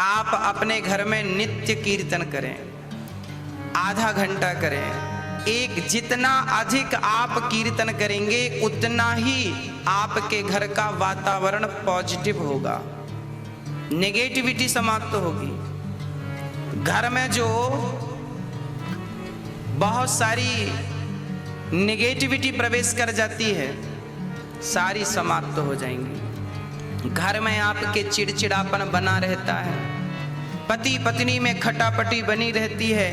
आप अपने घर में नित्य कीर्तन करें, आधा घंटा करें। जितना अधिक आप कीर्तन करेंगे उतना ही आपके घर का वातावरण पॉजिटिव होगा, नेगेटिविटी समाप्त होगी। घर में जो बहुत सारी नेगेटिविटी प्रवेश कर जाती है सारी समाप्त हो जाएंगी। घर में आपके चिड़चिड़ापन बना रहता है, पति पत्नी में खटापटी बनी रहती है,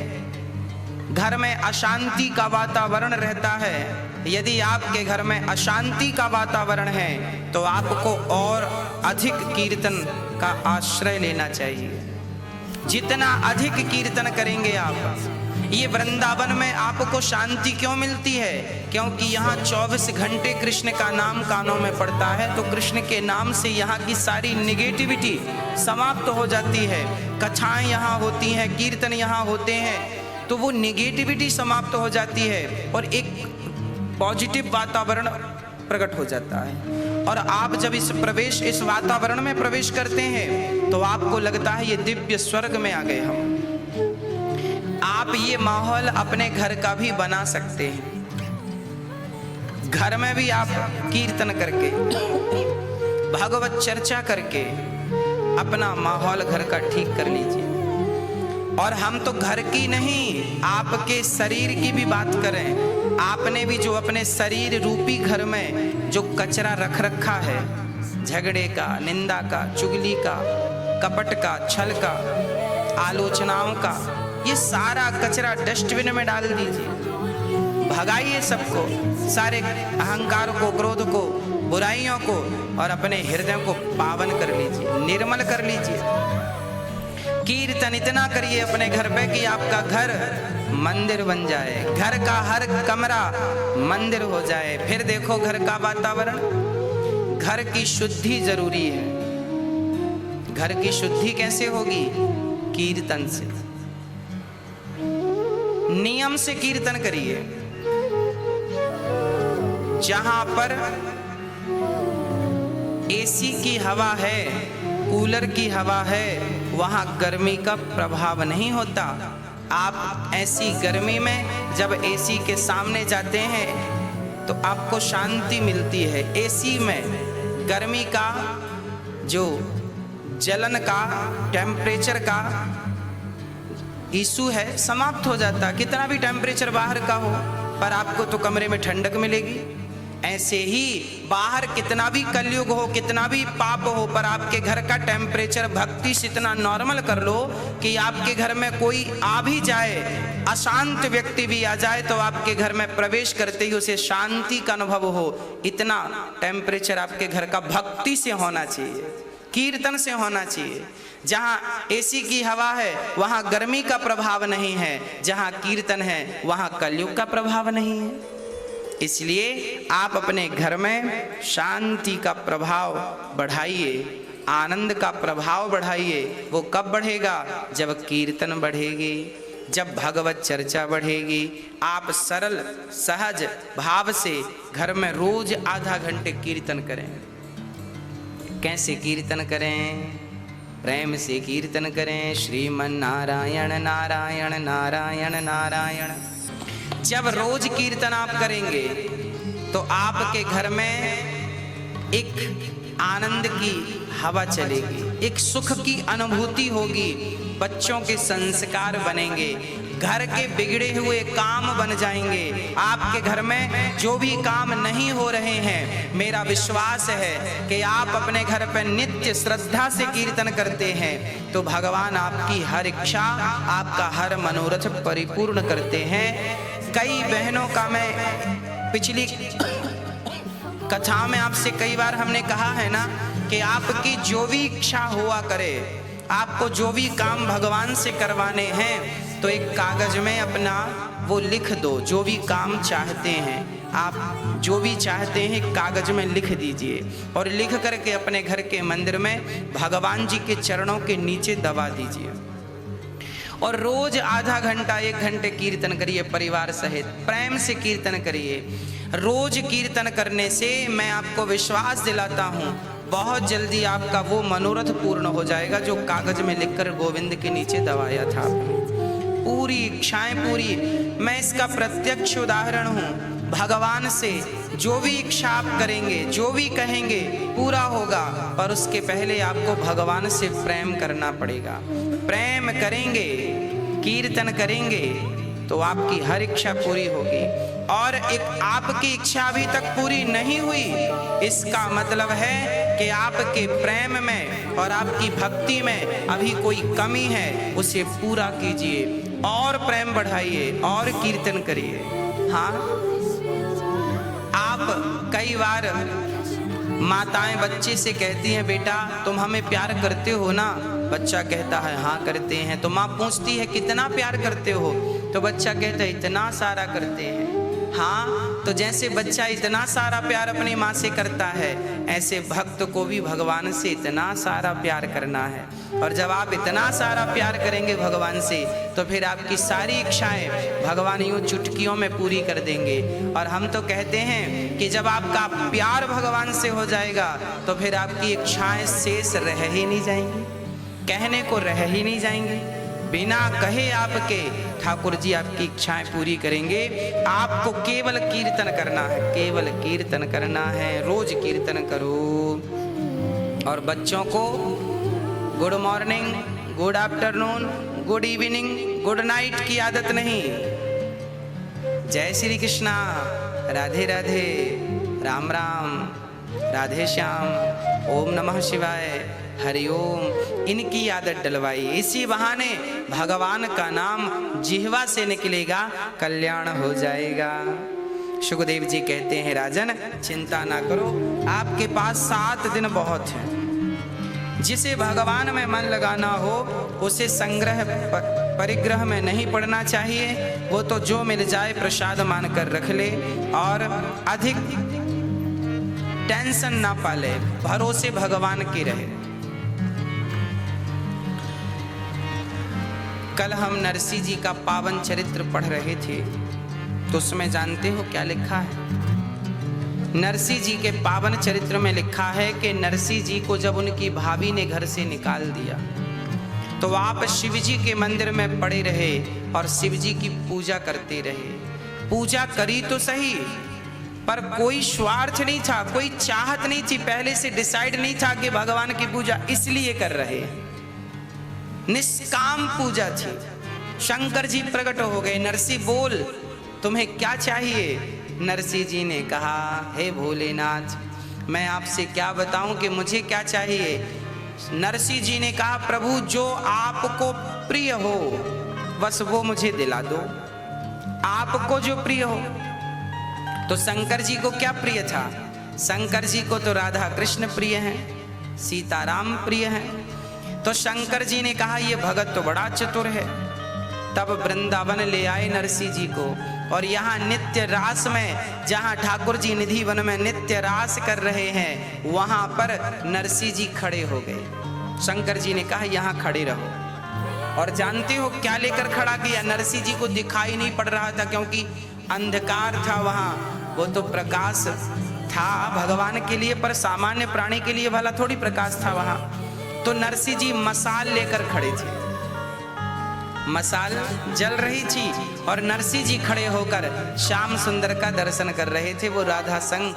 घर में अशांति का वातावरण रहता है। यदि आपके घर में अशांति का वातावरण है तो आपको और अधिक कीर्तन का आश्रय लेना चाहिए। जितना अधिक कीर्तन करेंगे आप, ये वृंदावन में आपको शांति क्यों मिलती है? क्योंकि यहाँ 24 घंटे कृष्ण का नाम कानों में पड़ता है, तो कृष्ण के नाम से यहाँ की सारी निगेटिविटी समाप्त हो जाती है। कथाएं यहाँ होती हैं, कीर्तन यहाँ होते हैं, तो वो निगेटिविटी समाप्त हो जाती है और एक पॉजिटिव वातावरण प्रकट हो जाता है। और आप जब इस वातावरण में प्रवेश करते हैं तो आपको लगता है ये दिव्य स्वर्ग में आ गए हम। आप ये माहौल अपने घर का भी बना सकते हैं। घर में भी आप कीर्तन करके, भागवत चर्चा करके अपना माहौल घर का ठीक कर लीजिए। और हम तो घर की नहीं, आपके शरीर की भी बात करें। आपने भी जो अपने शरीर रूपी घर में जो कचरा रख रखा है, झगड़े का, निंदा का, चुगली का, कपट का, छल का, आलोचनाओं का, ये सारा कचरा डस्टबिन में डाल दीजिए। भगाइए सबको, सारे अहंकार को, क्रोध को, बुराइयों को, और अपने हृदय को पावन कर लीजिए, निर्मल कर लीजिए। कीर्तन इतना करिए अपने घर पे कि आपका घर मंदिर बन जाए, घर का हर कमरा मंदिर हो जाए। फिर देखो घर का वातावरण, घर की शुद्धि जरूरी है। घर की शुद्धि कैसे होगी? कीर्तन से, नियम से कीर्तन करिए। जहां पर एसी की हवा है, कूलर की हवा है, वहां गर्मी का प्रभाव नहीं होता। आप ऐसी गर्मी में जब एसी के सामने जाते हैं तो आपको शांति मिलती है। एसी में गर्मी का जो जलन का, टेम्परेचर का इशू है समाप्त हो जाता। कितना भी टेम्परेचर बाहर का हो पर आपको तो कमरे में ठंडक मिलेगी। ऐसे ही बाहर कितना भी कलयुग हो, कितना भी पाप हो, पर आपके घर का टेम्परेचर भक्ति से इतना नॉर्मल कर लो कि आपके घर में कोई आ भी जाए, अशांत व्यक्ति भी आ जाए, तो आपके घर में प्रवेश करते ही उसे शांति का अनुभव हो। इतना टेम्परेचर आपके घर का भक्ति से होना चाहिए, कीर्तन से होना चाहिए। जहाँ एसी की हवा है वहाँ गर्मी का प्रभाव नहीं है, जहाँ कीर्तन है वहाँ कलयुग का प्रभाव नहीं है। इसलिए आप अपने घर में शांति का प्रभाव बढ़ाइए, आनंद का प्रभाव बढ़ाइए। वो कब बढ़ेगा? जब कीर्तन बढ़ेगी, जब भगवत चर्चा बढ़ेगी। आप सरल सहज भाव से घर में रोज आधा घंटे कीर्तन करें। कैसे कीर्तन करें? प्रेम से कीर्तन करें, श्रीमन नारायण नारायण नारायण नारायण। जब रोज कीर्तन आप करेंगे तो आपके घर में एक आनंद की हवा चलेगी, एक सुख की अनुभूति होगी, बच्चों के संस्कार बनेंगे, घर के बिगड़े हुए काम बन जाएंगे। आपके घर में जो भी काम नहीं हो रहे हैं, मेरा विश्वास है कि आप अपने घर पर नित्य श्रद्धा से कीर्तन करते हैं तो भगवान आपकी हर इच्छा, आपका हर मनोरथ परिपूर्ण करते हैं। कई बहनों का मैं पिछली कथा में आपसे कई बार हमने कहा है ना कि आपकी जो भी इच्छा हुआ करे, आपको जो भी काम भगवान से करवाने हैं तो एक कागज में अपना वो लिख दो। जो भी काम चाहते हैं, आप जो भी चाहते हैं कागज में लिख दीजिए और लिख करके अपने घर के मंदिर में भगवान जी के चरणों के नीचे दबा दीजिए। और रोज आधा घंटा 1 घंटे कीर्तन करिए, परिवार सहित प्रेम से कीर्तन करिए। रोज कीर्तन करने से मैं आपको विश्वास दिलाता हूँ बहुत जल्दी आपका वो मनोरथ पूर्ण हो जाएगा जो कागज में लिखकर गोविंद के नीचे दबाया था आपने। पूरी इच्छाएं पूरी। मैं इसका प्रत्यक्ष उदाहरण हूँ। भगवान से जो भी इच्छा आप करेंगे, जो भी कहेंगे, पूरा होगा। पर उसके पहले आपको भगवान से प्रेम करना पड़ेगा। प्रेम करेंगे, कीर्तन करेंगे तो आपकी हर इच्छा पूरी होगी। और एक आपकी इच्छा अभी तक पूरी नहीं हुई, इसका मतलब है कि आपके प्रेम में और आपकी भक्ति में अभी कोई कमी है, उसे पूरा कीजिए और प्रेम बढ़ाइए और कीर्तन करिए। हाँ, आप कई बार माताएं बच्चे से कहती हैं, बेटा तुम हमें प्यार करते हो ना? बच्चा कहता है हाँ करते हैं। तो माँ पूछती है कितना प्यार करते हो? तो बच्चा कहता है इतना सारा करते हैं। हाँ, तो जैसे बच्चा इतना सारा प्यार अपनी माँ से करता है, ऐसे भक्त को भी भगवान से इतना सारा प्यार करना है। और जब आप इतना सारा प्यार करेंगे भगवान से, तो फिर आपकी सारी इच्छाएं भगवान यूं चुटकियों में पूरी कर देंगे। और हम तो कहते हैं कि जब आपका प्यार भगवान से हो जाएगा तो फिर आपकी इच्छाएं शेष रह ही नहीं जाएंगी, कहने को रह ही नहीं जाएंगी। बिना कहे आपके ठाकुर जी आपकी इच्छाएं पूरी करेंगे। आपको केवल कीर्तन करना है, केवल कीर्तन करना है। रोज कीर्तन करो। और बच्चों को good morning, good afternoon, good evening, good night की आदत नहीं। जय श्री कृष्णा, राधे राधे, राम राम, राधे श्याम, ओम नमः शिवाय, हरिओम, इनकी आदत डलवाई। इसी बहाने भगवान का नाम जिह्वा से निकलेगा, कल्याण हो जाएगा। सुखदेव जी कहते हैं, राजन चिंता ना करो, आपके पास 7 दिन बहुत है। जिसे भगवान में मन लगाना हो उसे संग्रह परिग्रह में नहीं पड़ना चाहिए। वो तो जो मिल जाए प्रसाद मानकर रख ले और अधिक टेंशन ना पाले, भरोसे भगवान की रहे। कल हम नरसिंह जी का पावन चरित्र पढ़ रहे थे, तो उसमें जानते हो क्या लिखा है? नरसिंह जी के पावन चरित्र में लिखा है कि नरसिंह जी को जब उनकी भाभी ने घर से निकाल दिया, तो आप शिव जी के मंदिर में पड़े रहे और शिव जी की पूजा करते रहे। पूजा करी तो सही, पर कोई स्वार्थ नहीं था, कोई चाहत नहीं थी। पहले से डिसाइड नहीं था कि भगवान की पूजा इसलिए कर रहे हैं, निष्काम पूजा थी। शंकर जी प्रकट हो गए, नरसिंह बोल तुम्हें क्या चाहिए? नरसिंह जी ने कहा, हे भोलेनाथ, मैं आपसे क्या बताऊं कि मुझे क्या चाहिए? नरसिंह जी ने कहा, प्रभु जो आपको प्रिय हो बस वो मुझे दिला दो, आपको जो प्रिय हो। तो शंकर जी को क्या प्रिय था? शंकर जी को तो राधा कृष्ण प्रिय हैं, सीताराम प्रिय हैं। तो शंकर जी ने कहा, ये भगत तो बड़ा चतुर है। तब वृंदावन ले आए नरसिंह जी को, और यहाँ नित्य रास में, जहाँ ठाकुर जी निधि वन में नित्य रास कर रहे हैं, वहाँ पर नरसिंह जी खड़े हो गए। शंकर जी ने कहा, यहाँ खड़े रहो। और जानते हो क्या लेकर खड़ा किया? नरसिंह जी को दिखाई नहीं पड़ रहा था, क्योंकि अंधकार था वहाँ। वो तो प्रकाश था भगवान के लिए, पर सामान्य प्राणी के लिए भला थोड़ी प्रकाश था वहाँ। तो नरसिंह जी मसाल लेकर खड़े थे, मसाल जल रही थी और नरसिंह जी खड़े होकर श्याम सुंदर का दर्शन कर रहे थे। वो राधा संग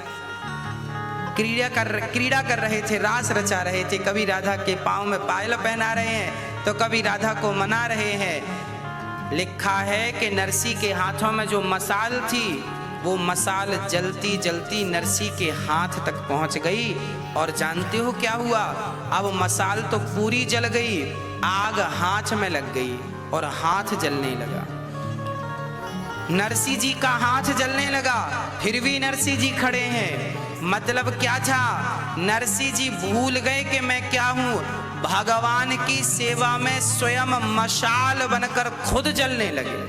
क्रीड़ा कर रहे थे, रास रचा रहे थे। कभी राधा के पाँव में पायल पहना रहे हैं तो कभी राधा को मना रहे हैं। लिखा है कि नरसिंह के हाथों में जो मसाल थी, वो मसाल जलती जलती नरसिंह के हाथ तक पहुंच गई। और जानते हो क्या हुआ? अब मसाल तो पूरी जल गई, आग हाथ में लग गई और हाथ जलने लगा। नरसिंह जी का हाथ जलने लगा, फिर भी नरसिंह जी खड़े हैं। मतलब क्या था? नरसिंह जी भूल गए कि मैं क्या हूं। भगवान की सेवा में स्वयं मशाल बनकर खुद जलने लगे,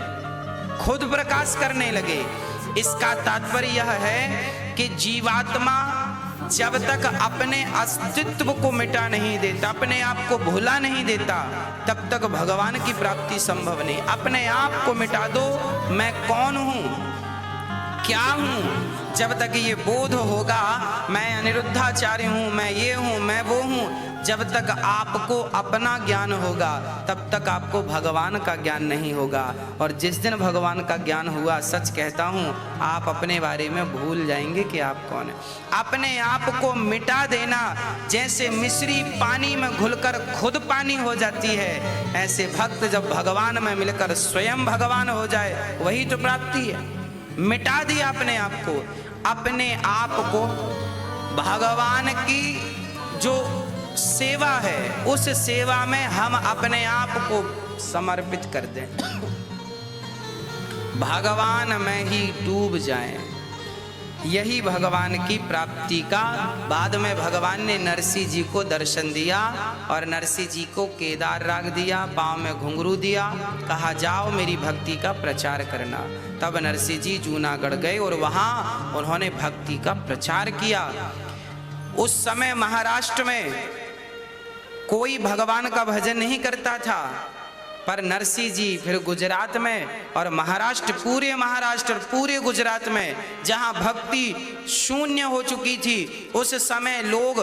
खुद प्रकाश करने लगे। इसका तात्पर्य यह है कि जीवात्मा जब तक अपने अस्तित्व को मिटा नहीं देता, अपने आप को भुला नहीं देता, तब तक भगवान की प्राप्ति संभव नहीं। अपने आप को मिटा दो, मैं कौन हूं, क्या हूँ, जब तक ये बोध होगा मैं अनिरुद्धाचार्य हूँ, मैं ये हूँ, मैं वो हूँ, जब तक आपको अपना ज्ञान होगा तब तक आपको भगवान का ज्ञान नहीं होगा। और जिस दिन भगवान का ज्ञान हुआ, सच कहता हूँ, आप अपने बारे में भूल जाएंगे कि आप कौन है। अपने आप को मिटा देना, जैसे मिश्री पानी में घुलकर खुद पानी हो जाती है, ऐसे भक्त जब भगवान में मिलकर स्वयं भगवान हो जाए, वही तो प्राप्ति है। मिटा दिया अपने आप को, अपने आप को भगवान की जो सेवा है उस सेवा में हम अपने आप को समर्पित कर दें, भगवान में ही डूब जाएं, यही भगवान की प्राप्ति का। बाद में भगवान ने नरसिंह जी को दर्शन दिया और नरसिंह जी को केदार राग दिया, पाँव में घुंघरू दिया, कहा जाओ मेरी भक्ति का प्रचार करना। तब नरसिंह जी जूनागढ़ गए और वहाँ उन्होंने भक्ति का प्रचार किया। उस समय महाराष्ट्र में कोई भगवान का भजन नहीं करता था, पर नरसिंह जी फिर गुजरात में और महाराष्ट्र, पूरे गुजरात में जहां भक्ति शून्य हो चुकी थी, उस समय लोग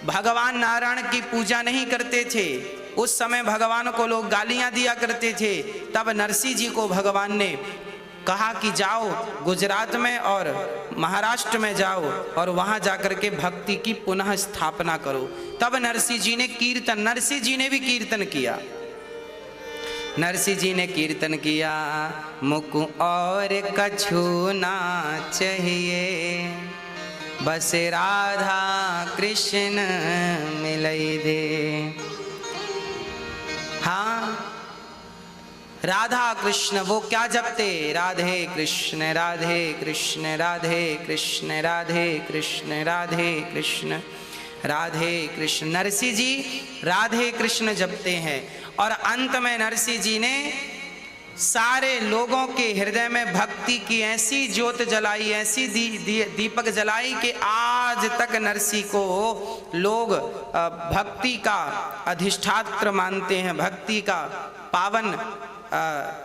भगवान नारायण की पूजा नहीं करते थे, उस समय भगवान को लोग गालियां दिया करते थे। तब नरसिंह जी को भगवान ने कहा कि जाओ गुजरात में और महाराष्ट्र में जाओ और वहां जाकर के भक्ति की पुनः स्थापना करो। तब नरसिंह जी ने कीर्तन, नरसिंह जी ने भी कीर्तन किया। नरसिंह जी ने कीर्तन किया, मुख और कछु ना चाहिए, बस राधा कृष्ण मिलई दे। हाँ, राधा कृष्ण, वो क्या जपते, राधे कृष्ण राधे कृष्ण राधे कृष्ण राधे कृष्ण राधे कृष्ण राधे कृष्ण। नरसिंह जी राधे कृष्ण जपते हैं। और अंत में नरसिंह जी ने सारे लोगों के हृदय में भक्ति की ऐसी ज्योत जलाई, ऐसी दीपक जलाई कि आज तक नरसिंह को लोग भक्ति का अधिष्ठात्र मानते हैं, भक्ति का पावन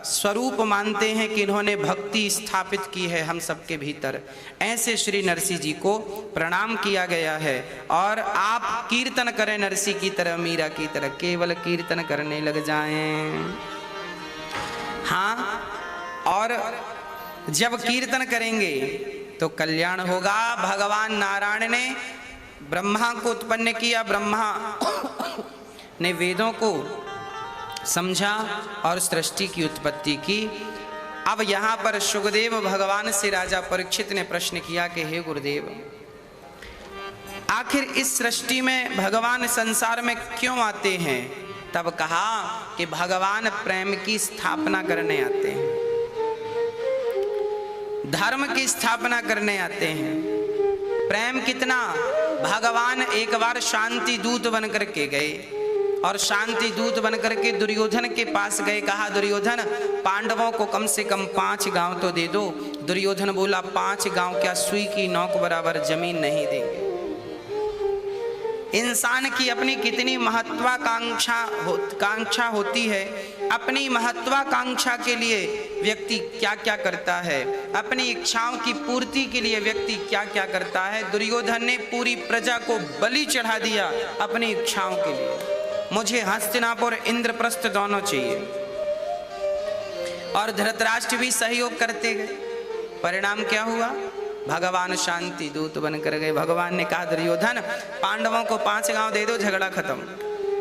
स्वरूप मानते हैं कि इन्होंने भक्ति स्थापित की है हम सबके भीतर। ऐसे श्री नरसिंह जी को प्रणाम किया गया है। और आप कीर्तन करें नरसिंह की तरह, मीरा की तरह, केवल कीर्तन करने लग जाएं। हाँ, और जब कीर्तन करेंगे तो कल्याण होगा। भगवान नारायण ने ब्रह्मा को उत्पन्न किया, ब्रह्मा ने वेदों को समझा और सृष्टि की उत्पत्ति की। अब यहाँ पर सुखदेव भगवान से राजा परीक्षित ने प्रश्न किया कि हे गुरुदेव, आखिर इस सृष्टि में भगवान संसार में क्यों आते हैं? तब कहा कि भगवान प्रेम की स्थापना करने आते हैं, धर्म की स्थापना करने आते हैं। प्रेम कितना, भगवान एक बार शांति दूत बन करके गए और शांति दूत बन करके दुर्योधन के पास गए। कहा, दुर्योधन पांडवों को कम से कम 5 गांव तो दे दो। दुर्योधन बोला, 5 गांव क्या, सुई की नोक बराबर जमीन नहीं देंगे। इंसान की अपनी कितनी महत्वाकांक्षा होती है, अपनी महत्वाकांक्षा के लिए व्यक्ति क्या क्या करता है, अपनी इच्छाओं की पूर्ति के लिए व्यक्ति क्या क्या करता है। दुर्योधन ने पूरी प्रजा को बलि चढ़ा दिया अपनी इच्छाओं के लिए। मुझे हस्तिनापुर इंद्रप्रस्थ दोनों चाहिए। और धृतराष्ट्र भी सहयोग करते गए। परिणाम क्या हुआ? भगवान शांति दूत बनकर गए। भगवान ने कहा, दुर्योधन पांडवों को 5 गांव दे दो, झगड़ा खत्म।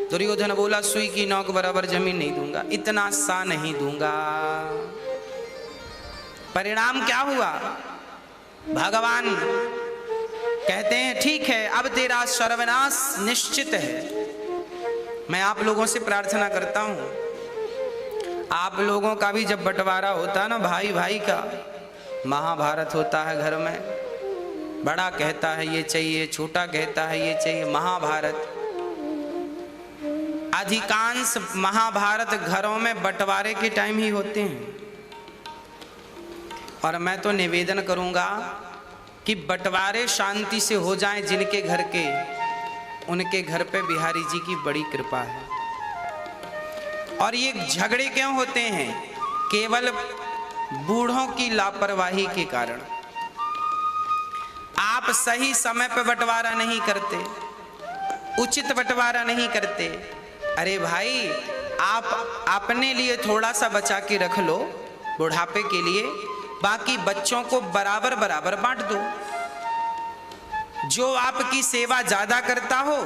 दुर्योधन बोला, सुई की नोक बराबर जमीन नहीं दूंगा, इतना सा नहीं दूंगा। परिणाम क्या हुआ? भगवान कहते हैं, ठीक है, अब तेरा सर्वनाश निश्चित है। मैं आप लोगों से प्रार्थना करता हूं, आप लोगों का भी जब बंटवारा होता है ना, भाई भाई का, महाभारत होता है घर में, बड़ा कहता है ये चाहिए, छोटा कहता है ये चाहिए, महाभारत। अधिकांश महाभारत घरों में बंटवारे के टाइम ही होते हैं। और मैं तो निवेदन करूंगा कि बंटवारे शांति से हो जाएं जिनके घर के, उनके घर पे बिहारी जी की बड़ी कृपा है। और ये झगड़े क्यों होते हैं? केवल बूढ़ों की लापरवाही के कारण। आप सही समय पर बंटवारा नहीं करते, उचित बंटवारा नहीं करते। अरे भाई, आप अपने लिए थोड़ा सा बचा के रख लो बुढ़ापे के लिए, बाकी बच्चों को बराबर बराबर बांट दो। जो आपकी सेवा ज्यादा करता हो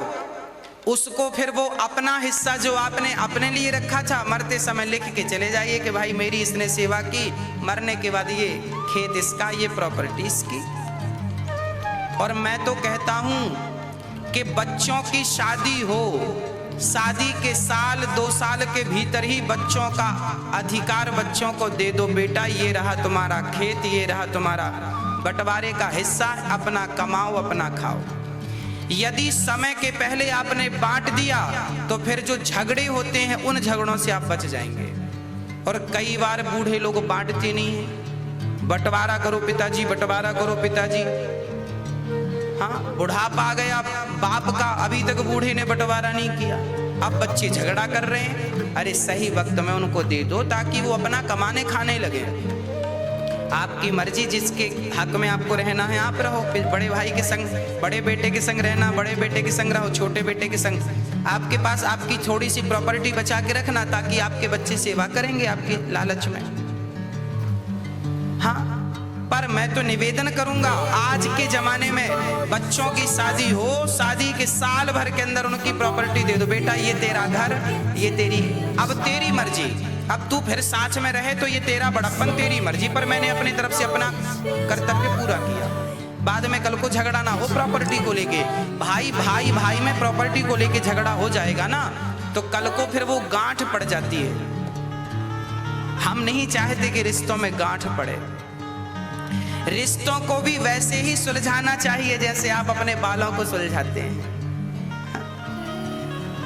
उसको फिर वो अपना हिस्सा जो आपने अपने लिए रखा था मरते समय लिख के चले जाइए कि भाई मेरी इसने सेवा की, मरने के बाद ये खेत इसका, ये प्रॉपर्टी इसकी। और मैं तो कहता हूं कि बच्चों की शादी हो, शादी के साल 2 साल के भीतर ही बच्चों का अधिकार बच्चों को दे दो। बेटा ये रहा तुम्हारा खेत, ये रहा तुम्हारा बंटवारे का हिस्सा, अपना कमाओ अपना खाओ। यदि समय के पहले आपने बांट दिया तो फिर जो झगड़े होते हैं उन झगड़ों से आप बच जाएंगे। और कई बार बूढ़े लोग बांटते नहीं हैं। बंटवारा करो पिताजी, बंटवारा करो पिताजी। हाँ, बुढ़ापा आ गया बाप का, अभी तक बूढ़े ने बंटवारा नहीं किया, अब बच्चे झगड़ा कर रहे हैं। अरे सही वक्त में उनको दे दो ताकि वो अपना कमाने खाने लगे। आपकी मर्जी, जिसके हक में आपको रहना है आप रहो। बड़े भाई के संग, बड़े बेटे के संग रहना, बड़े बेटे के संग रहो, छोटे बेटे के संग। आपके पास आपकी थोड़ी सी प्रॉपर्टी बचा के रखना ताकि आपके बच्चे सेवा करेंगे आपके लालच में। हाँ, पर मैं तो निवेदन करूंगा, आज के जमाने में बच्चों की शादी हो, शादी के साल भर के अंदर उनकी प्रॉपर्टी दे दो। बेटा ये तेरा घर, ये तेरी, अब तेरी मर्जी। अब तू फिर साथ में रहे तो ये तेरा बड़प्पन, तेरी मर्जी, पर मैंने अपनी तरफ से अपना कर्तव्य पूरा किया। बाद में कल को झगड़ा ना हो प्रॉपर्टी को लेके। भाई में प्रॉपर्टी को लेके झगड़ा हो जाएगा ना तो कल को फिर वो गांठ पड़ जाती है। हम नहीं चाहते कि रिश्तों में गांठ पड़े। रिश्तों को भी वैसे ही सुलझाना चाहिए जैसे आप अपने बालों को सुलझाते हैं।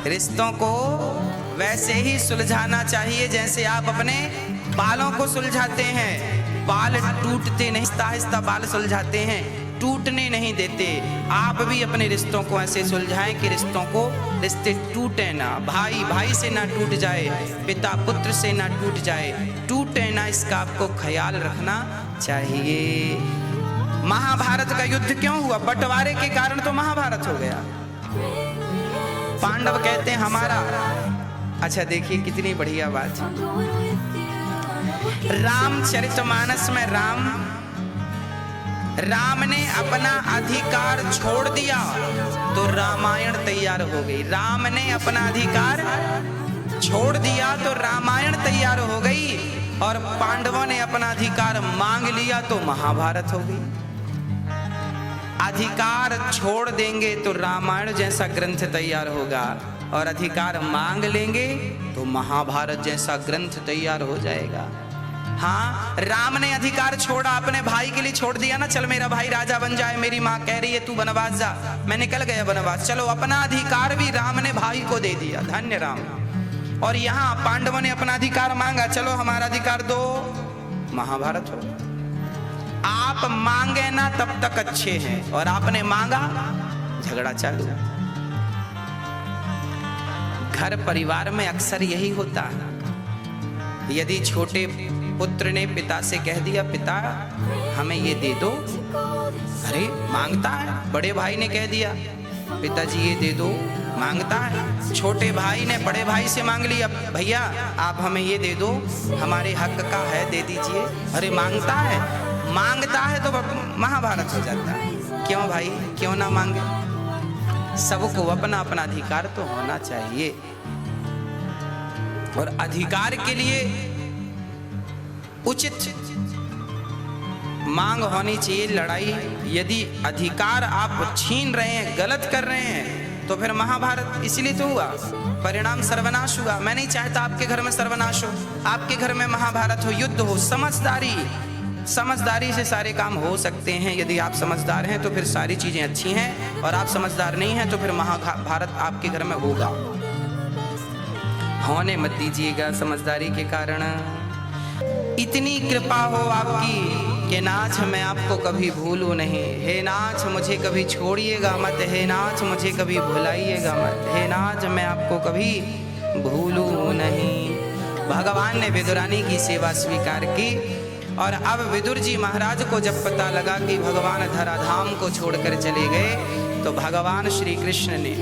रिश्तों को वैसे ही सुलझाना चाहिए जैसे आप अपने बालों को सुलझाते हैं। बाल टूटते नहीं, आहिस्ता आहिस्ता बाल सुलझाते हैं, टूटने नहीं देते। आप भी अपने रिश्तों को ऐसे सुलझाएं कि रिश्ते टूटे ना, भाई भाई से ना टूट जाए, पिता पुत्र से ना टूट जाए, टूटे ना, इसका आपको ख्याल रखना चाहिए। महाभारत का युद्ध क्यों हुआ? बंटवारे के कारण तो महाभारत हो गया। पांडव कहते हैं हमारा, अच्छा देखिए कितनी बढ़िया बात। रामचरितमानस में राम ने अपना अधिकार छोड़ दिया तो रामायण तैयार हो गई। राम ने अपना अधिकार छोड़ दिया तो रामायण तैयार हो गई, और पांडवों ने अपना अधिकार मांग लिया तो महाभारत हो गई। अधिकार छोड़ देंगे तो रामायण जैसा ग्रंथ तैयार होगा, और अधिकार मांग लेंगे तो महाभारत जैसा ग्रंथ तैयार हो जाएगा। हाँ, राम ने अधिकार छोड़ा, अपने भाई के लिए छोड़ दिया ना, चल मेरा भाई राजा बन जाए, मेरी माँ कह रही है तू वनवास जा, मैं निकल गया वनवास, चलो। अपना अधिकार भी राम ने भाई को दे दिया, धन्य राम। और यहाँ पांडवों ने अपना अधिकार मांगा, चलो हमारा अधिकार दो, महाभारत हो। आप मांगे ना तब तक अच्छे हैं, और आपने मांगा, झगड़ा चालू। घर परिवार में अक्सर यही होता है। यदि छोटे पुत्र ने पिता से कह दिया पिता हमें ये दे दो, अरे मांगता है। बड़े भाई ने कह दिया पिताजी ये दे दो, मांगता है। छोटे भाई ने बड़े भाई से मांग लिया भैया आप हमें ये दे दो, हमारे हक का है, दे दीजिए, अरे मांगता है। मांगता है तो महाभारत हो जाता है। क्यों भाई, क्यों ना मांगे? सबको अपना अपना अधिकार तो होना चाहिए, और अधिकार के लिए उचित मांग होनी चाहिए, लड़ाई। यदि अधिकार आप छीन रहे हैं, गलत कर रहे हैं, तो फिर महाभारत इसलिए तो हुआ, परिणाम सर्वनाश हुआ। मैं नहीं चाहता आपके घर में सर्वनाश हो, आपके घर में महाभारत हो, युद्ध हो। समझदारी से सारे काम हो सकते हैं। यदि आप समझदार हैं तो फिर सारी चीजें अच्छी हैं, और आप समझदार नहीं हैं तो फिर महाभारत आपके घर में होगा। होने मत दीजिएगा समझदारी के कारण। इतनी कृपा हो आपकी कि नाथ मैं आपको कभी भूलूं नहीं। हे नाथ मुझे कभी छोड़िएगा मत, हे नाथ मुझे कभी भुलाइएगा मत, हे नाथ मैं आपको कभी भूलूं नहीं। भगवान ने विदुरानी की सेवा स्वीकार की, और अब विदुर जी महाराज को जब पता लगा कि भगवान धराधाम को छोड़कर चले गए, तो भगवान श्री कृष्ण ने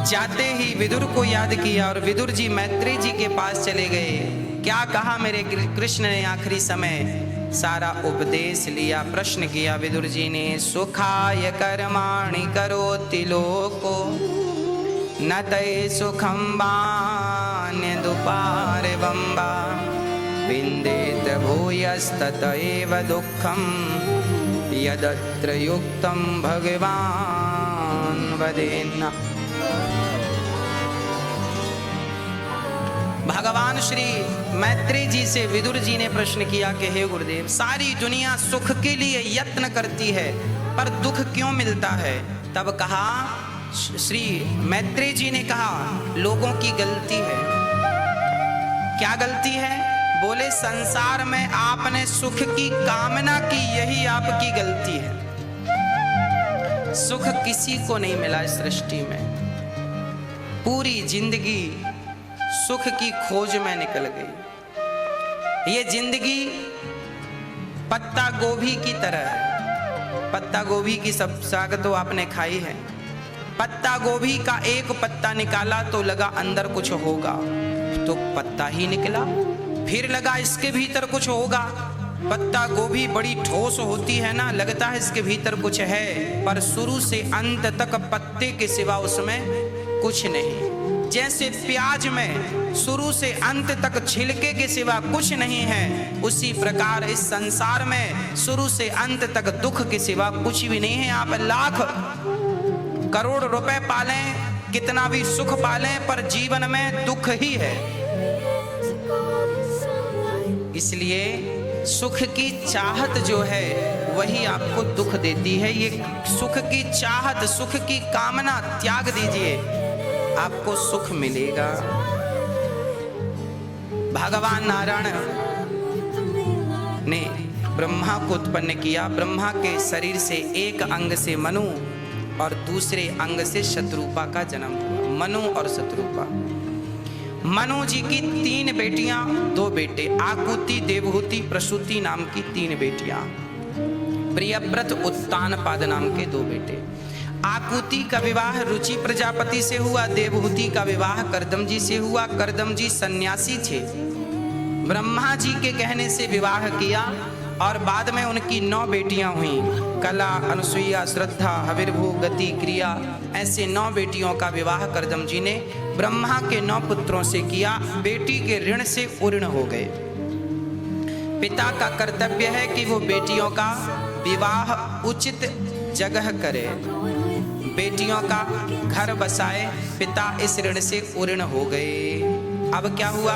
जाते ही विदुर को याद किया और विदुर जी मैत्रेय जी के पास चले गए। क्या कहा मेरे कृष्ण ने आखिरी समय? सारा उपदेश लिया। प्रश्न किया विदुर जी ने, सुखाय कर्माणि करोति लोको न तये सुखं वान्य दुपारे बम्बा विन्देत भूयस्तत एव दुःखं यदत्र युक्तं भगवान् वदेन्न। भगवान श्री मैत्रेय जी से विदुर जी ने प्रश्न किया कि हे गुरुदेव, सारी दुनिया सुख के लिए यत्न करती है पर दुख क्यों मिलता है? तब कहा, श्री मैत्रेय जी ने कहा, लोगों की गलती है। क्या गलती है? बोले, संसार में आपने सुख की कामना की, यही आपकी गलती है। सुख किसी को नहीं मिला इस सृष्टि में। पूरी जिंदगी सुख की खोज में निकल गई। ये जिंदगी पत्ता गोभी की तरह है। पत्ता गोभी की सब साग तो आपने खाई है। पत्ता गोभी का एक पत्ता निकाला तो लगा अंदर कुछ होगा, तो पत्ता ही निकला। फिर लगा इसके भीतर कुछ होगा। पत्ता गोभी बड़ी ठोस होती है ना, लगता है इसके भीतर कुछ है, पर शुरू से अंत तक पत्ते के सिवा उसमें कुछ नहीं। जैसे प्याज में शुरू से अंत तक छिलके के सिवा कुछ नहीं है, उसी प्रकार इस संसार में शुरू से अंत तक दुख के सिवा कुछ भी नहीं है। आप लाख करोड़ रुपए पालें, कितना भी सुख पालें, पर जीवन में दुख ही है। इसलिए सुख की चाहत जो है वही आपको दुख देती है। ये सुख की चाहत, सुख की कामना त्याग दीजिए, आपको सुख मिलेगा। भगवान नारायण ने ब्रह्मा को उत्पन्न किया। ब्रह्मा के शरीर से एक अंग से मनु और दूसरे अंग से शत्रुपा का जन्म हुआ। मनु और शत्रुपा। मनु जी की 3 बेटियां, 2 बेटे, आकुति, देवहूति, प्रसूति नाम की 3 बेटियां, प्रियव्रत, उत्तानपाद नाम के 2 बेटे। आकुति का विवाह रुचि प्रजापति से हुआ, देवहूति का विवाह करदम जी से हुआ। करदम जी सन्यासी थे, ब्रह्मा जी के कहने से विवाह किया और बाद में उनकी 9 बेटियां हुई। कला, अनुसुईया, श्रद्धा, हविर्भू, गति, क्रिया, ऐसे 9 बेटियों का विवाह करदम जी ने ब्रह्मा के 9 पुत्रों से किया। बेटी के ऋण से उऋण हो गए। पिता का कर्तव्य है कि वो बेटियों का विवाह उचित जगह करे, बेटियों का घर बसाए। पिता इस ऋण से उऋण हो गए। अब क्या हुआ?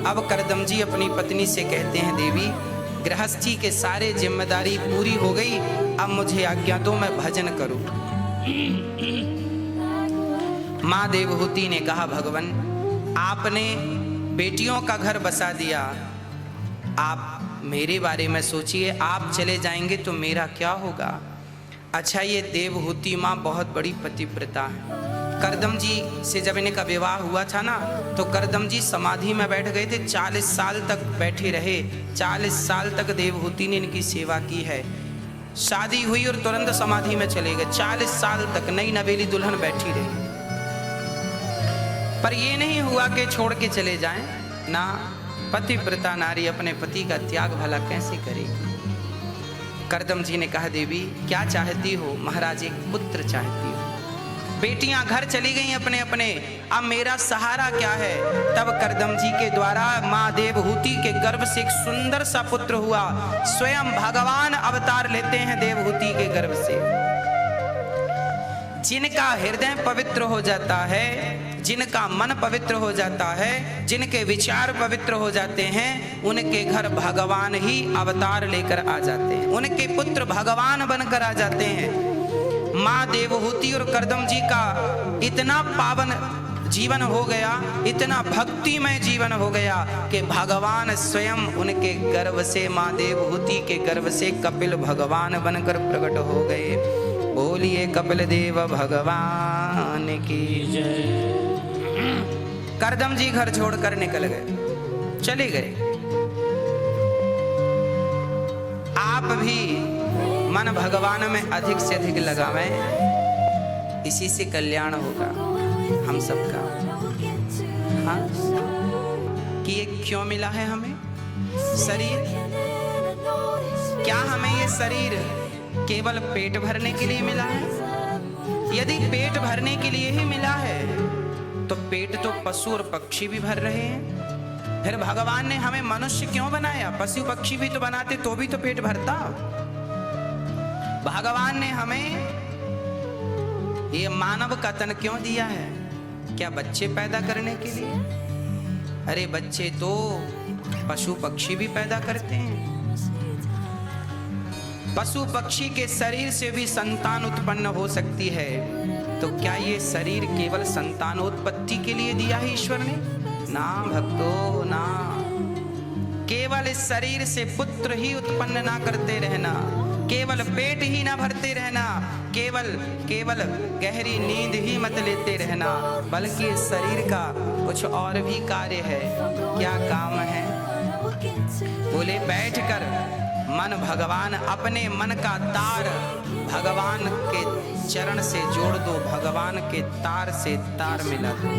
अब करदम जी अपनी पत्नी से कहते हैं, देवी, गृहस्थी के सारे जिम्मेदारी पूरी हो गई, अब मुझे आज्ञा दो, मैं भजन करूं। माँ देवहूति ने कहा, भगवान, आपने बेटियों का घर बसा दिया, आप मेरे बारे में सोचिए। आप चले जाएंगे तो मेरा क्या होगा? अच्छा, ये देवहूति माँ बहुत बड़ी पतिव्रता है। करदम जी से जब इनका विवाह हुआ था ना, तो करदम जी समाधि में बैठ गए थे। 40 साल तक बैठे रहे। 40 साल तक देवहूति ने इनकी सेवा की है। शादी हुई और तुरंत समाधि में चले गए। 40 साल तक नई नवेली दुल्हन बैठी रही। पर ये नहीं हुआ कि छोड़ के चले जाएं ना। पतिव्रता नारी अपने पति का त्याग भला कैसे करेगी? करदम जी ने कहा, देवी क्या चाहती हो? महाराज, एक पुत्र चाहती हो। बेटियां घर चली गई अपने अपने, अब मेरा सहारा क्या है? तब करदम जी के द्वारा माँ देवहूति के गर्भ से एक सुंदर सा पुत्र हुआ। स्वयं भगवान अवतार लेते हैं देवहूति के गर्भ से। जिनका हृदय पवित्र हो जाता है, जिनका मन पवित्र हो जाता है, जिनके विचार पवित्र हो जाते हैं, उनके घर भगवान ही अवतार लेकर आ जाते हैं। उनके पुत्र भगवान बनकर आ जाते हैं। माँ देवहूति और करदम जी का इतना पावन जीवन हो गया, इतना भक्तिमय जीवन हो गया कि भगवान स्वयं उनके गर्भ से, माँ देवहूति के गर्भ से कपिल भगवान बनकर प्रकट हो गए। बोलिए कपिल देव भगवान की जय। करदम जी घर छोड़कर निकल गए, चले गए। भी मन भगवान में अधिक से अधिक लगावें, इसी से कल्याण होगा हम सबका। हाँ, कि ये क्यों मिला है हमें शरीर? क्या हमें ये शरीर केवल पेट भरने के लिए मिला है? यदि पेट भरने के लिए ही मिला है तो पेट तो पशु और पक्षी भी भर रहे हैं। फिर भगवान ने हमें मनुष्य क्यों बनाया? पशु पक्षी भी तो बनाते तो भी तो पेट भरता। भगवान ने हमें ये मानव का तन क्यों दिया है? क्या बच्चे पैदा करने के लिए? अरे बच्चे तो पशु पक्षी भी पैदा करते हैं। पशु पक्षी के शरीर से भी संतान उत्पन्न हो सकती है, तो क्या ये शरीर केवल संतानोत्पत्ति के लिए दिया है ईश्वर ने? ना भक्तों, ना। केवल इस शरीर से पुत्र ही उत्पन्न ना करते रहना, केवल पेट ही ना भरते रहना, केवल गहरी नींद ही मत लेते रहना, बल्कि इस शरीर का कुछ और भी कार्य है। क्या काम है? बोले बैठकर मन भगवान, अपने मन का तार भगवान के चरण से जोड़ दो, भगवान के तार से तार मिला दो।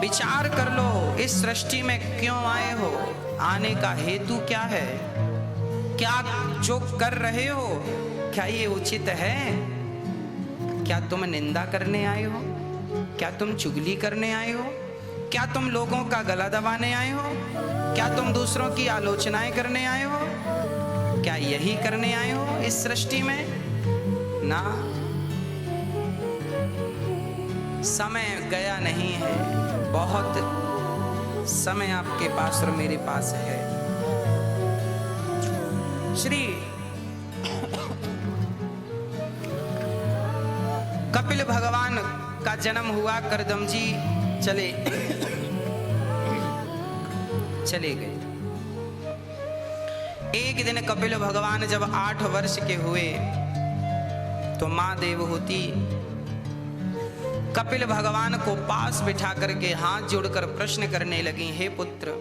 विचार कर लो, इस सृष्टि में क्यों आए हो? आने का हेतु क्या है? क्या जो कर रहे हो क्या ये उचित है? क्या तुम निंदा करने आए हो? क्या तुम चुगली करने आए हो? क्या तुम लोगों का गला दबाने आए हो? क्या तुम दूसरों की आलोचनाएं करने आए हो? क्या यही करने आए हो इस सृष्टि में? ना, समय गया नहीं है, बहुत समय आपके पास और मेरे पास है। श्री कपिल भगवान का जन्म हुआ, करदम जी चले गए। एक दिन कपिल भगवान जब 8 वर्ष के हुए तो मां देवहूति कपिल भगवान को पास बिठा करके हाथ जोड़कर प्रश्न करने लगी, हे पुत्र,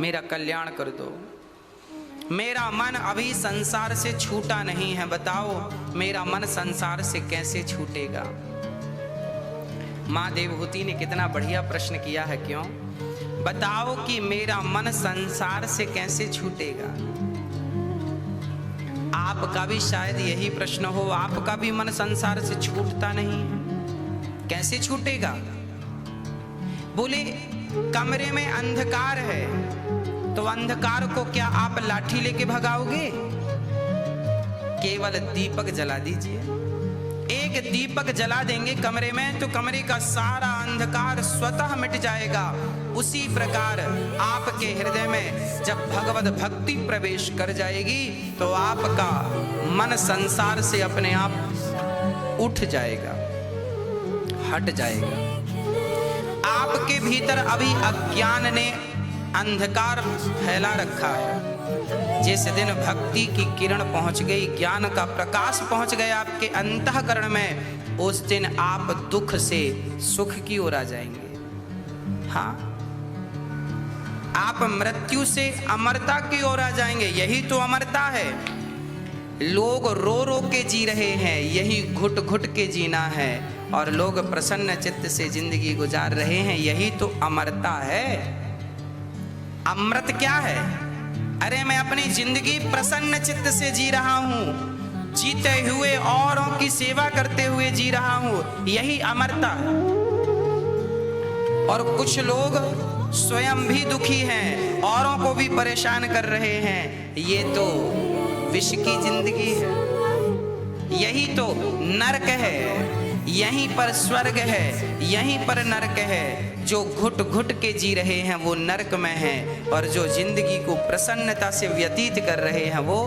मेरा कल्याण कर दो। मेरा मन अभी संसार से छूटा नहीं है, बताओ मेरा मन संसार से कैसे छूटेगा? मां देवहूति ने कितना बढ़िया प्रश्न किया है, क्यों? बताओ कि मेरा मन संसार से कैसे छूटेगा? आपका भी शायद यही प्रश्न हो, आपका भी मन संसार से छूटता नहीं है, कैसे छूटेगा? बोले कमरे में अंधकार है, तो अंधकार को क्या आप लाठी लेके भगाओगे? केवल दीपक जला दीजिए। एक दीपक जला देंगे कमरे में तो कमरे का सारा अंधकार स्वतः मिट जाएगा। उसी प्रकार आपके हृदय में जब भगवत भक्ति प्रवेश कर जाएगी तो आपका मन संसार से अपने आप उठ जाएगा, हट जाएगा। आपके भीतर अभी अज्ञान ने अंधकार फैला रखा है। जिस दिन भक्ति की किरण पहुंच गई, ज्ञान का प्रकाश पहुंच गया आपके अंतःकरण में, उस दिन आप दुख से सुख की ओर आ जाएंगे। हाँ, आप मृत्यु से अमरता की ओर आ जाएंगे। यही तो अमरता है। लोग रो रो के जी रहे हैं, यही घुट घुट के जीना है, और लोग प्रसन्न चित्त से जिंदगी गुजार रहे हैं, यही तो अमरता है। अमृत क्या है? अरे मैं अपनी जिंदगी प्रसन्न चित्त से जी रहा हूं, जीते हुए औरों की सेवा करते हुए जी रहा हूं, यही अमरता है। और कुछ लोग स्वयं भी दुखी हैं, औरों को भी परेशान कर रहे हैं, ये तो विष की जिंदगी है। यही तो नरक है, यहीं पर स्वर्ग है, यहीं पर नरक है। जो घुट घुट के जी रहे हैं वो नरक में हैं, और जो जिंदगी को प्रसन्नता से व्यतीत कर रहे हैं वो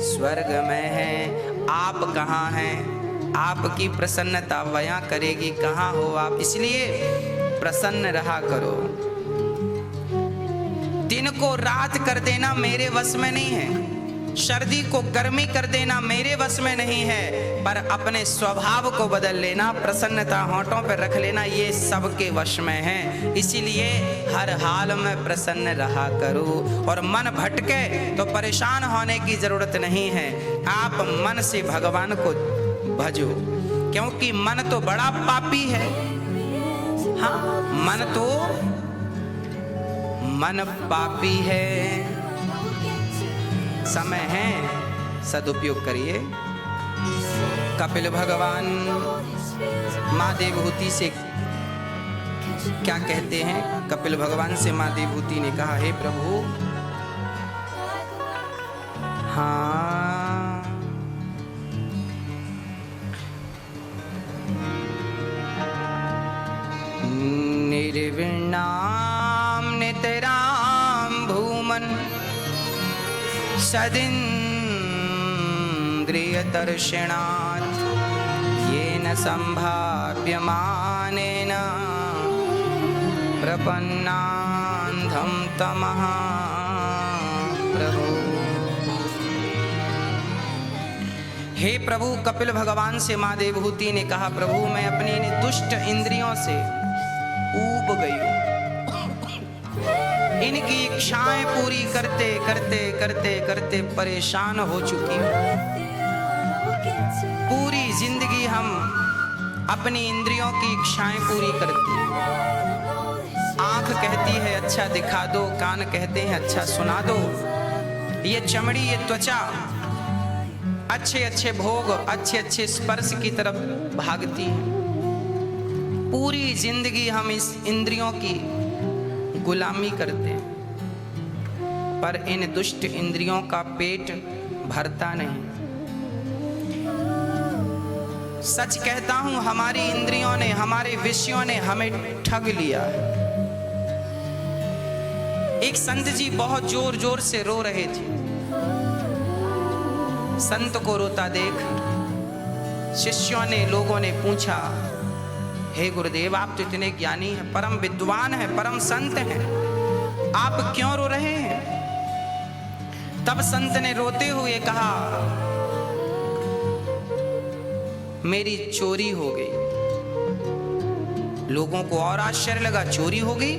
स्वर्ग में हैं। आप कहाँ हैं? आपकी प्रसन्नता वहाँ करेगी, कहाँ हो आप? इसलिए प्रसन्न रहा करो। दिन को रात कर देना मेरे वश में नहीं है। सर्दी को गर्मी कर देना मेरे वश में नहीं है, पर अपने स्वभाव को बदल लेना, प्रसन्नता होंठों पर रख लेना, ये सबके वश में है। इसीलिए हर हाल में प्रसन्न रहा करो। और मन भटके तो परेशान होने की जरूरत नहीं है, आप मन से भगवान को भजो, क्योंकि मन तो बड़ा पापी है। हाँ, मन पापी है। समय है, सदुपयोग करिए। कपिल भगवान माँ देवहूति से क्या कहते हैं? कपिल भगवान से माँ देवहूति ने कहा, हे प्रभु, हाँ, निर्विणाम नितराम भूमन सदिन्द्रियतर्षणात् येन सम्भाव्यमानेन प्रपन्नान्धं तमः प्रभु। हे प्रभु, कपिल भगवान से माँ देवहूति ने कहा, प्रभु, मैं अपनी इन दुष्ट इंद्रियों से ऊब गई हूँ। इनकी इच्छाएं पूरी करते करते करते करते परेशान हो चुकी हूँ। पूरी जिंदगी हम अपनी इंद्रियों की इच्छाएं पूरी करते हैं। आंख कहती है अच्छा दिखा दो, कान कहते हैं अच्छा सुना दो, ये चमड़ी, ये त्वचा अच्छे अच्छे भोग, अच्छे अच्छे स्पर्श की तरफ भागती है। पूरी जिंदगी हम इस इंद्रियों की गुलामी करते हैं, पर इन दुष्ट इंद्रियों का पेट भरता नहीं। सच कहता हूं, हमारी इंद्रियों ने, हमारे विषयों ने हमें ठग लिया है। एक संत जी बहुत जोर जोर से रो रहे थे। संत को रोता देख शिष्यों ने, लोगों ने पूछा, हे गुरुदेव, आप तो इतने ज्ञानी हैं, परम विद्वान हैं, परम संत हैं, आप क्यों रो रहे हैं? तब संत ने रोते हुए कहा, मेरी चोरी हो गई। लोगों को और आश्चर्य लगा, चोरी हो गई?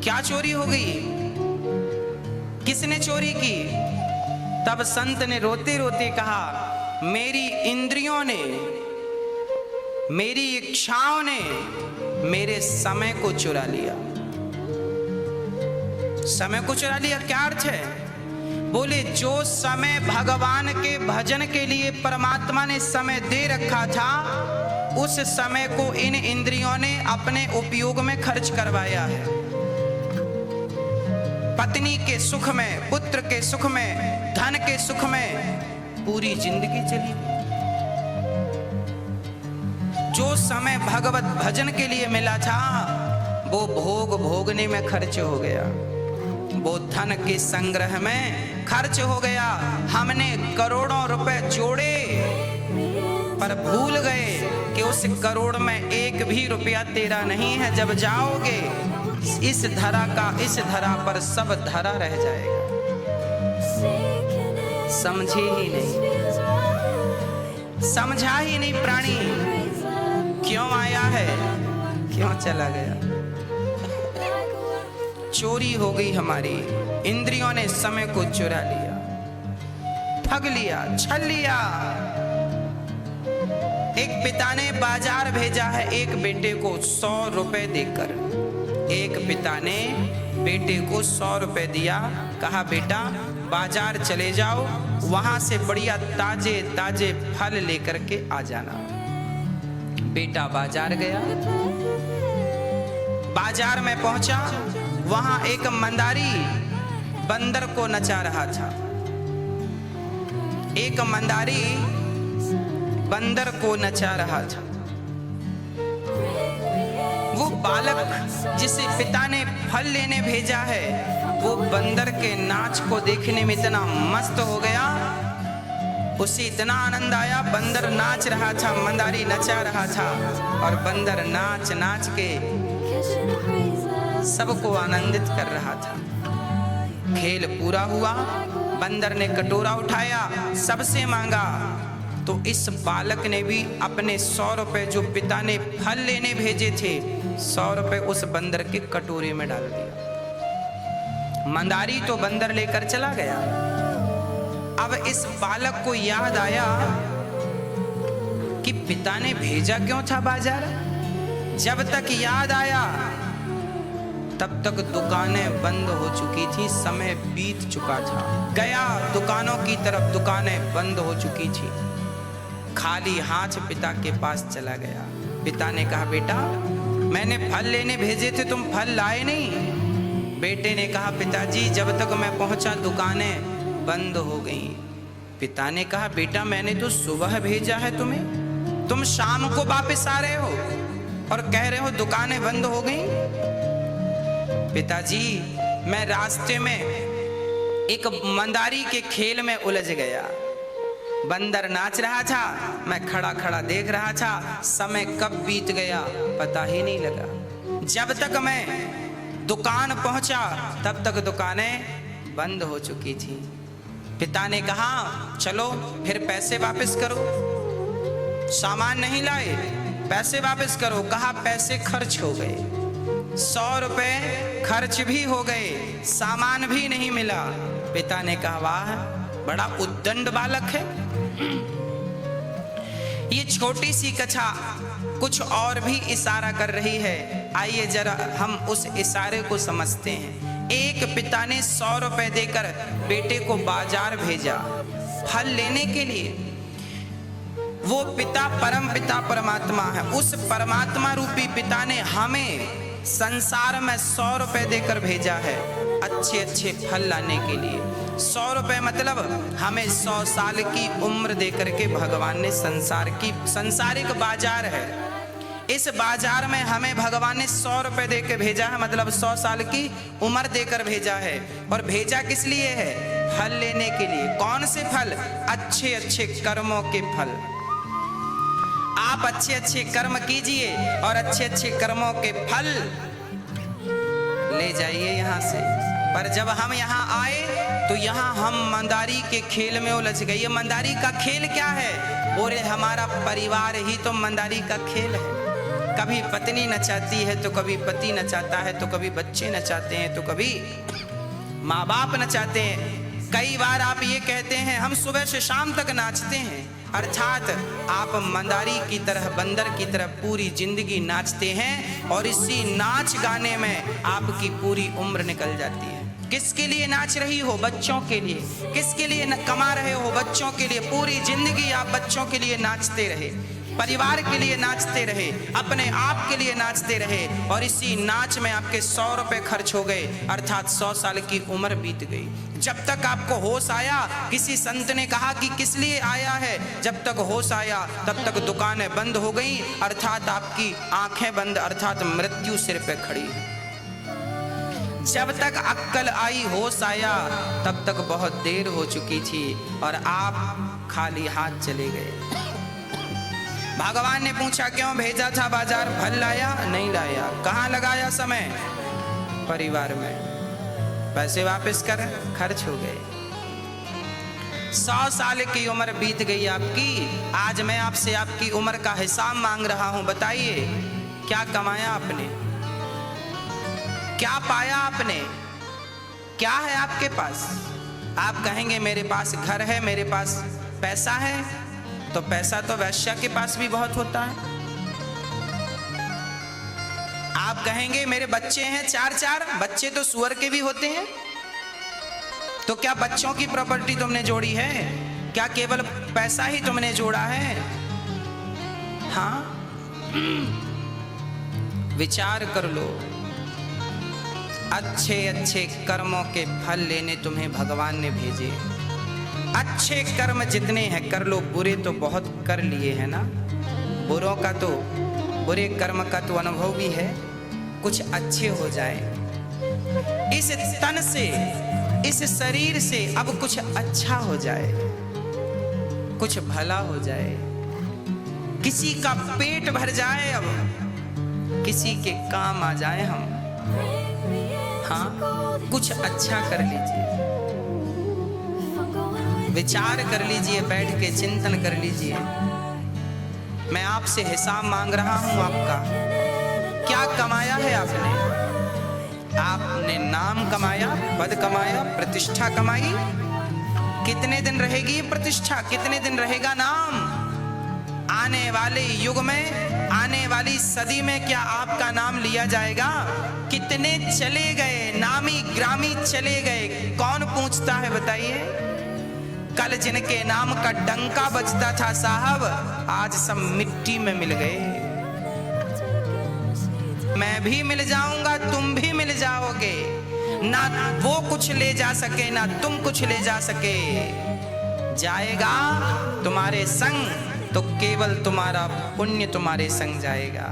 क्या चोरी हो गई? किसने चोरी की? तब संत ने रोते रोते कहा, मेरी इंद्रियों ने, मेरी इच्छाओं ने मेरे समय को चुरा लिया। समय को चुरा लिया क्या अर्थ है? बोले, जो समय भगवान के भजन के लिए परमात्मा ने समय दे रखा था, उस समय को इन इंद्रियों ने अपने उपयोग में खर्च करवाया है। पत्नी के सुख में, पुत्र के सुख में, धन के सुख में पूरी जिंदगी चली। जो समय भगवत भजन के लिए मिला था, वो भोग भोगने में खर्च हो गया, वो धन के संग्रह में खर्च हो गया। हमने करोड़ों रुपए जोड़े, पर भूल गए कि उस करोड़ में एक भी रुपया तेरा नहीं है। जब जाओगे इस धरा का, इस धरा पर सब धरा रह जाएगा। समझे ही नहीं, समझा ही नहीं प्राणी, क्यों आया है, क्यों चला गया। चोरी हो गई हमारी, इंद्रियों ने समय को चुरा लिया, ठग लिया, छल लिया। एक पिता ने बाजार भेजा है एक बेटे को 100 रुपए देकर। एक पिता ने बेटे को 100 रुपए दिया, कहा बेटा बाजार चले जाओ, वहां से बढ़िया ताजे ताजे फल लेकर के आ जाना। बेटा बाजार गया, बाजार में पहुंचा, वहां एक मंदारी बंदर को नचा रहा था। एक मंदारी बंदर को नचा रहा था। वो बालक जिसे पिता ने फल लेने भेजा है, वो बंदर के नाच को देखने में इतना मस्त हो गया, उसे इतना आनंद आया। बंदर नाच रहा था, मंदारी नचा रहा था, और बंदर नाच नाच के सबको आनंदित कर रहा था। खेल पूरा हुआ, बंदर ने कटोरा उठाया, सबसे मांगा, तो इस बालक ने भी अपने 100 रुपए जो पिता ने फल लेने भेजे थे, 100 रुपए उस बंदर के कटोरे में डाल दिया। मंदारी तो बंदर लेकर चला गया। अब इस बालक को याद आया कि पिता ने भेजा क्यों था बाजार। जब तक याद आया तब तक दुकानें बंद हो चुकी थी, समय बीत चुका था। गया दुकानों की तरफ, दुकानें बंद हो चुकी थी। खाली हाथ पिता के पास चला गया। पिता ने कहा, बेटा मैंने फल लेने भेजे थे, तुम फल लाए नहीं। बेटे ने कहा, पिताजी जब तक मैं पहुंचा दुकानें बंद हो गई। पिता ने कहा, बेटा मैंने तो सुबह भेजा है तुम्हें, तुम शाम को वापस आ रहे हो और कह रहे हो दुकानें बंद हो गई। पिताजी मैं रास्ते में एक मंदारी के खेल में उलझ गया। बंदर नाच रहा था, मैं खड़ा खड़ा देख रहा था, समय कब बीत गया पता ही नहीं लगा। जब तक मैं दुकान पहुंचा तब तक दुकानें बंद हो चुकी थी। पिता ने कहा, चलो फिर पैसे वापस करो, सामान नहीं लाए, पैसे वापस करो। कहा, पैसे खर्च हो गए, 100 रुपए खर्च भी हो गए, सामान भी नहीं मिला। पिता ने कहा, वाह बड़ा उद्दंड बालक है। ये छोटी सी कथा कुछ और भी इशारा कर रही है। आइए जरा हम उस इशारे को समझते हैं। एक पिता ने 100 रुपए देकर बेटे को बाजार भेजा फल लेने के लिए। वो पिता परम पिता परमात्मा है। उस परमात्मा रूपी पिता ने हमें संसार में 100 रुपए देकर भेजा है अच्छे अच्छे फल लाने के लिए। 100 रुपए मतलब हमें 100 साल की उम्र देकर के भगवान ने संसारिक बाजार है। इस बाजार में हमें भगवान ने 100 रुपए देकर भेजा है, मतलब 100 साल की उम्र देकर भेजा है। और भेजा किस लिए है? फल लेने के लिए। कौन से फल? अच्छे अच्छे कर्मों के फल। आप अच्छे अच्छे कर्म कीजिए और अच्छे अच्छे कर्मों के फल ले जाइए यहाँ से। पर जब हम यहाँ आए तो यहाँ हम मंदारी के खेल में उलझ गए। ये मंदारी का खेल क्या है? और हमारा परिवार ही तो मंदारी का खेल है। कभी पत्नी नचाती है तो कभी पति नचाता है, तो कभी बच्चे नचाते हैं, तो कभी माँ बाप नचाते हैं। कई बार आप ये कहते हैं हम सुबह से शाम तक नाचते हैं, अर्थात आप मंदारी की तरह, बंदर की तरह पूरी जिंदगी नाचते हैं और इसी नाच गाने में आपकी पूरी उम्र निकल जाती है। किसके लिए नाच रही हो? बच्चों के लिए। किसके लिए कमा रहे हो? बच्चों के लिए। पूरी जिंदगी आप बच्चों के लिए नाचते रहे, परिवार के लिए नाचते रहे, अपने आप के लिए नाचते रहे और इसी नाच में आपके 100 रुपए खर्च हो गए, अर्थात 100 साल की उम्र बीत गई। जब तक आपको होश आया, किसी संत ने कहा कि किस लिए आया है, जब तक होश आया तब तक दुकानें बंद हो गई, अर्थात आपकी आंखें बंद, अर्थात मृत्यु सिर पे खड़ी है। जब तक अक्ल आई, होश आया, तब तक बहुत देर हो चुकी थी और आप खाली हाथ चले गए। भगवान ने पूछा क्यों भेजा था बाजार? फल लाया? नहीं लाया। कहाँ लगाया समय? परिवार में। पैसे वापस कर, खर्च हो गए। 100 साल की उम्र बीत गई आपकी। आज मैं आपसे आपकी उम्र का हिसाब मांग रहा हूं। बताइए क्या कमाया आपने? क्या पाया आपने? क्या है आपके पास? आप कहेंगे मेरे पास घर है, मेरे पास पैसा है, तो पैसा तो वैश्या के पास भी बहुत होता है। आप कहेंगे मेरे बच्चे हैं 4-4, बच्चे तो सुअर के भी होते हैं। तो क्या बच्चों की प्रॉपर्टी तुमने जोड़ी है? क्या केवल पैसा ही तुमने जोड़ा है? हाँ, विचार कर लो। अच्छे अच्छे कर्मों के फल लेने तुम्हें भगवान ने भेजे। अच्छे कर्म जितने हैं कर लो, बुरे तो बहुत कर लिए हैं ना। बुरों का तो, बुरे कर्म का तो अनुभव भी है। कुछ अच्छे हो जाए, इस तन से, इस शरीर से अब कुछ अच्छा हो जाए, कुछ भला हो जाए, किसी का पेट भर जाए, अब किसी के काम आ जाए हम। हाँ, कुछ अच्छा कर लीजिए। विचार कर लीजिए, बैठ के चिंतन कर लीजिए। मैं आपसे हिसाब मांग रहा हूं आपका। क्या कमाया है आपने? आपने नाम कमाया, पद कमाया, प्रतिष्ठा कमाई। कितने दिन रहेगी ये प्रतिष्ठा? कितने दिन रहेगा नाम? आने वाले युग में, आने वाली सदी में क्या आपका नाम लिया जाएगा? कितने चले गए, नामी ग्रामी चले गए, कौन पूछता है बताइए? कल जिनके नाम का डंका बजता था साहब, आज सब मिट्टी में मिल गए। मैं भी मिल जाऊंगा, तुम भी मिल जाओगे। ना वो कुछ ले जा सके, ना तुम कुछ ले जा सके। जाएगा तुम्हारे संग तो केवल तुम्हारा पुण्य तुम्हारे संग जाएगा।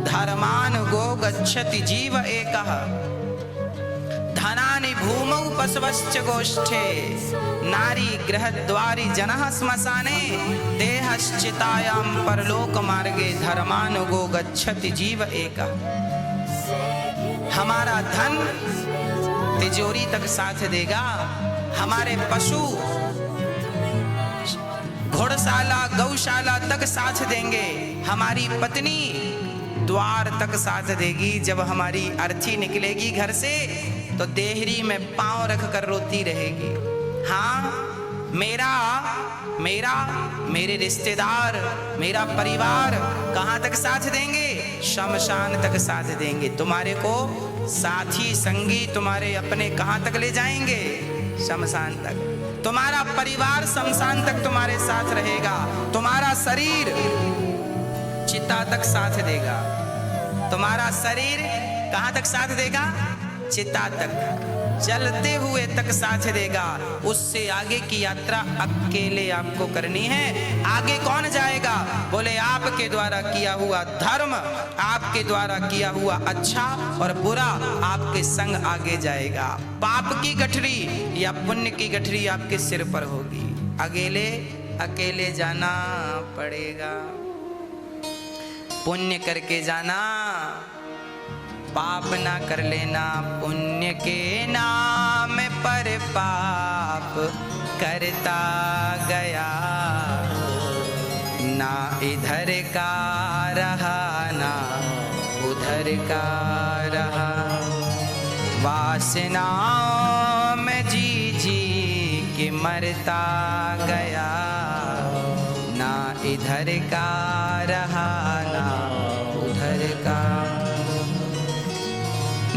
धर्मान गो गच्छति जीव एकः, धनानि भूमौ पशवश्च गोष्ठे, नारी गृहद्वारि जनः श्मशाने, देहश्चितायां परलोक मार्गे, धर्मान गो गच्छति जीव एकः। हमारा धन तिजोरी तक साथ देगा, हमारे पशु घोड़शाला गौशाला तक साथ देंगे, हमारी पत्नी द्वार तक साथ देगी। जब हमारी अर्थी निकलेगी घर से तो देहरी में पांव रख कर रोती रहेगी। हाँ, मेरे रिश्तेदार, मेरा परिवार कहाँ तक साथ देंगे? शमशान तक साथ देंगे। तुम्हारे को साथी संगी तुम्हारे अपने कहाँ तक ले जाएंगे? शमशान तक। तुम्हारा परिवार शमशान तक तुम्हारे साथ रहेगा। तुम्हारा शरीर चिता तक साथ देगा। तुम्हारा शरीर कहाँ तक साथ देगा? चिता तक, जलते हुए तक साथ देगा। उससे आगे की यात्रा अकेले आपको करनी है। आगे कौन जाएगा? बोले आपके द्वारा किया हुआ धर्म, आपके द्वारा किया हुआ अच्छा और बुरा आपके संग आगे जाएगा। पाप की गठरी या पुण्य की गठरी आपके सिर पर होगी। अकेले अकेले जाना पड़ेगा। पुण्य करके जाना, पाप ना कर लेना। पुण्य के नाम पर पाप करता गया, ना इधर का रहा ना उधर का रहा। वासनाओं में जी जी के मरता गया, ना इधर का रहा ना उधर का।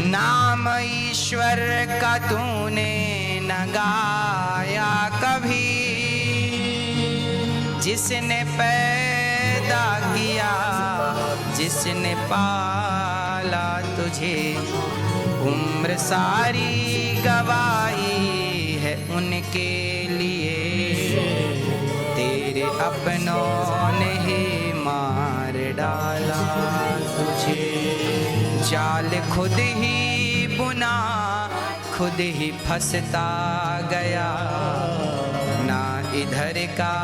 नाम ईश्वर का तूने न गाया कभी, जिसने पैदा किया, जिसने पाला तुझे, उम्र सारी गवाही है उनके लिए। तेरे अपनों ने ही मार डाला तुझे। जाल खुद ही बुना, खुद ही फंसता गया, ना इधर का